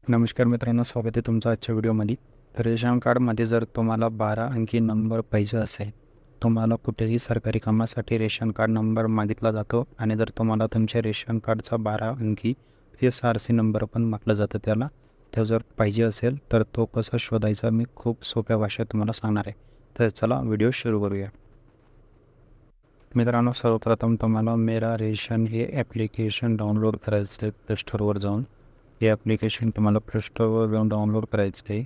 नमस्कार मित्रांनो, स्वागत आहे तुमचं आजच्या व्हिडिओमध्ये. तर रेशन कार्डमध्ये जर तुम्हाला 12 अंकी नंबर पाहिजे असेल, तुम्हाला कुठेही सरकारी कामासाठी रेशन कार्ड नंबर मागितला जातो आणि जर तुम्हाला तुमच्या रेशन कार्डचा 12 अंकी SRC नंबर पण म्हटलं जातं त्याला, तो जर पाहिजे असेल तर तो कसा शोधायचा मी खूप सोप्या भाषेत तुम्हाला सांगणार आहे. तर चला व्हिडिओ सुरू करूया. मित्रांनो, सर्वप्रथम तुम्हाला मेरा रेशन हे ॲप्लिकेशन डाउनलोड करायचं आहे प्ले स्टोअरवर जाऊन. हे ॲप्लिकेशन तुम्हाला प्ले स्टोअरवर जाऊन डाउनलोड करायचं आहे.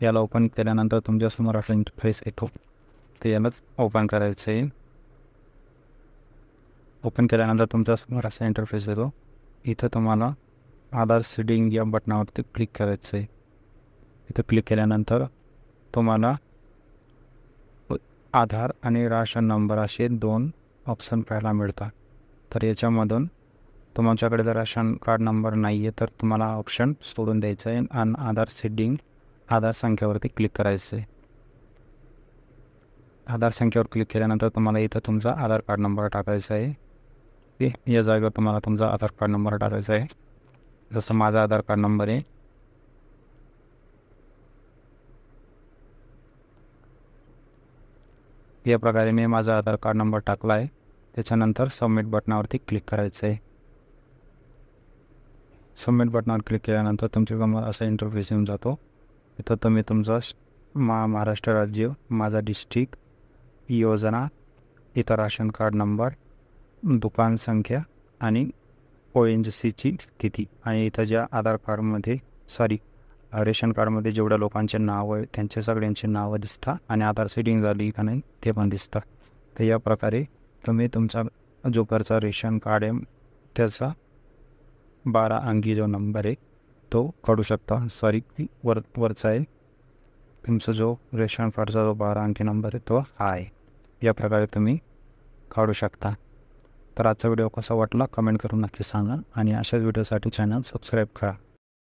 याला ओपन केल्यानंतर तुमच्यासमोर असा इंटरफेस येतो, तर यालाच ओपन करायचं आहे. ओपन केल्यानंतर तुमच्यासमोर असा इंटरफेस येतो. इथं तुम्हाला आधार सीडिंग या बटनावरती क्लिक करायचं आहे. इथं क्लिक केल्यानंतर तुम्हाला आधार आणि राशन नंबर असे 2 ऑप्शन पाहायला मिळतात. तर याच्यामधून तुमच्याकडे जर राशन कार्ड नंबर नाही आहे तर तुम्हाला ऑप्शन सोडून द्यायचं आहे आणि आधार सीडिंग आधार संख्येवरती क्लिक करायचं आहे. आधार संख्येवर क्लिक केल्यानंतर तुम्हाला इथं तुमचा आधार कार्ड नंबर टाकायचा आहे. या जागेवर तुम्हाला तुमचा आधार कार्ड नंबर टाकायचा आहे. जसं माझा आधार कार्ड नंबर आहे, या प्रकारे मी माझा आधार कार्ड नंबर टाकला आहे. त्याच्यानंतर सबमिट बटनावरती क्लिक करायचं आहे. सबमिट बटनावर क्लिक केल्यानंतर तुमच्यासमोर असा इंटरफेस येऊन जातो. इथं तुम्ही तुमचा महाराष्ट्र राज्य, माझा डिस्ट्रिक्ट, योजना, इथं राशन कार्ड नंबर, दुकान संख्या आणि ONGCची स्थिती आणि इथं ज्या आधार कार्डमध्ये रेशन कार्डमध्ये जेवढ्या लोकांचे नाव आहे त्यांचे सगळ्यांची नावं दिसतात आणि आधार सीडिंग झाली का नाही ते पण दिसतं. तर या प्रकारे तुम्ही तुमचा जो घरचा रेशन कार्ड आहे त्याचा 12 अंकी जो नंबर आहे तो काढू शकता. वरचा आहे तुमचा जो रेशन कार्डचा जो 12 अंकी नंबर आहे तो हा आहे. या प्रकारे तुम्ही काढू शकता. तर आजचा व्हिडिओ कसा वाटला कमेंट करून नक्की सांगा आणि अशाच व्हिडिओसाठी चॅनल सबस्क्राईब करा.